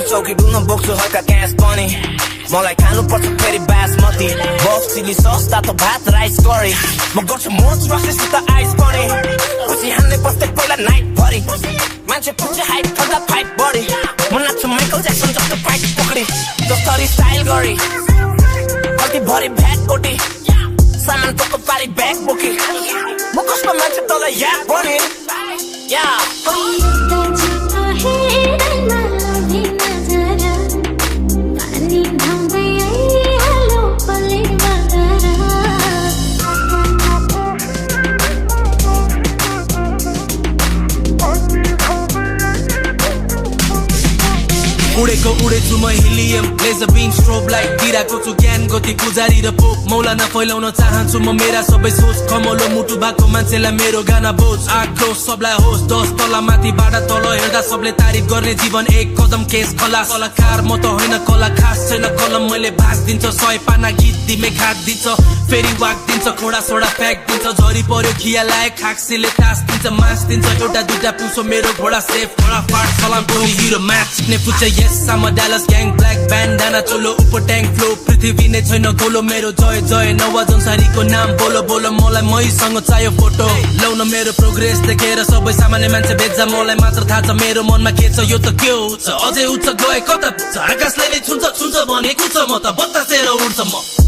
चौकी डुल्न बोक्छु हल्का क्यास पनि मलाई खानु पर्छ फेरि बासमती बफ चिली सस तातो भात राइस करी म गर्छु मोज रक्सीसित आइस पनि खुसी हान्ने बस्दै पहिला नाइट भरि मान्छे पुग्छ हाइट थन्दा फाइट बढी म नाच्छु माइकल ज्याक्सन जस्तो फाइट पकडी जसरी स्टाइल गरी कति भरि भ्याट कोटी सामान पोको पारी ब्याग बोकी म कसको मान्छे तँलाई याद भने उडेको उडेछु म helium laser beam strobe light दिइरहेको छु ज्ञान गति पुजारी र पोप मौला नफैलाउन चाहन्छु म मेरा सबै सोच कमलो मुटु भएको मान्छेलाई मेरो गाना बोझ आक्रोश सबलाई होस् 10 तला माथिबाट तल हेर्दा सबले तारिफ गर्ने जीवन एक कदम केस खलास कलाकार म त होइन कला खास छैन कलम मैले भाग दिन्छ 100 पाना गीत दिमे खाद दिन्छ फेरि वाक दिन्छ खोडा सोडा फ्याक दिन्छ झरी पर्यो खिया लाए खाक्सीले तास दिन्छ मास दिन्छ एउटा दुईटा पुछो मेरो घोडा सेफ घोडा फाट सलाम टोली हिरो म्याच ने पुछ Yes, I'm a Dallas gang, black bandana, cholo, upper tank flow, पृथ्वी नै छैन गोलो मेरो जय जय नवाजन सारीको नाम बोलो बोलो मलाई मैसँग चाहियो फोटो लाउन मेरो प्रोग्रेस देखेर सबै सामान्य मान्छे बेच्छ मलाई मात्र थाहा छ मेरो मनमा के छ यो त के हो अझै उच्च गए कता पुग्छ आकाशले नै छुन्छ भने कुछ म त बतासेर उड्छ म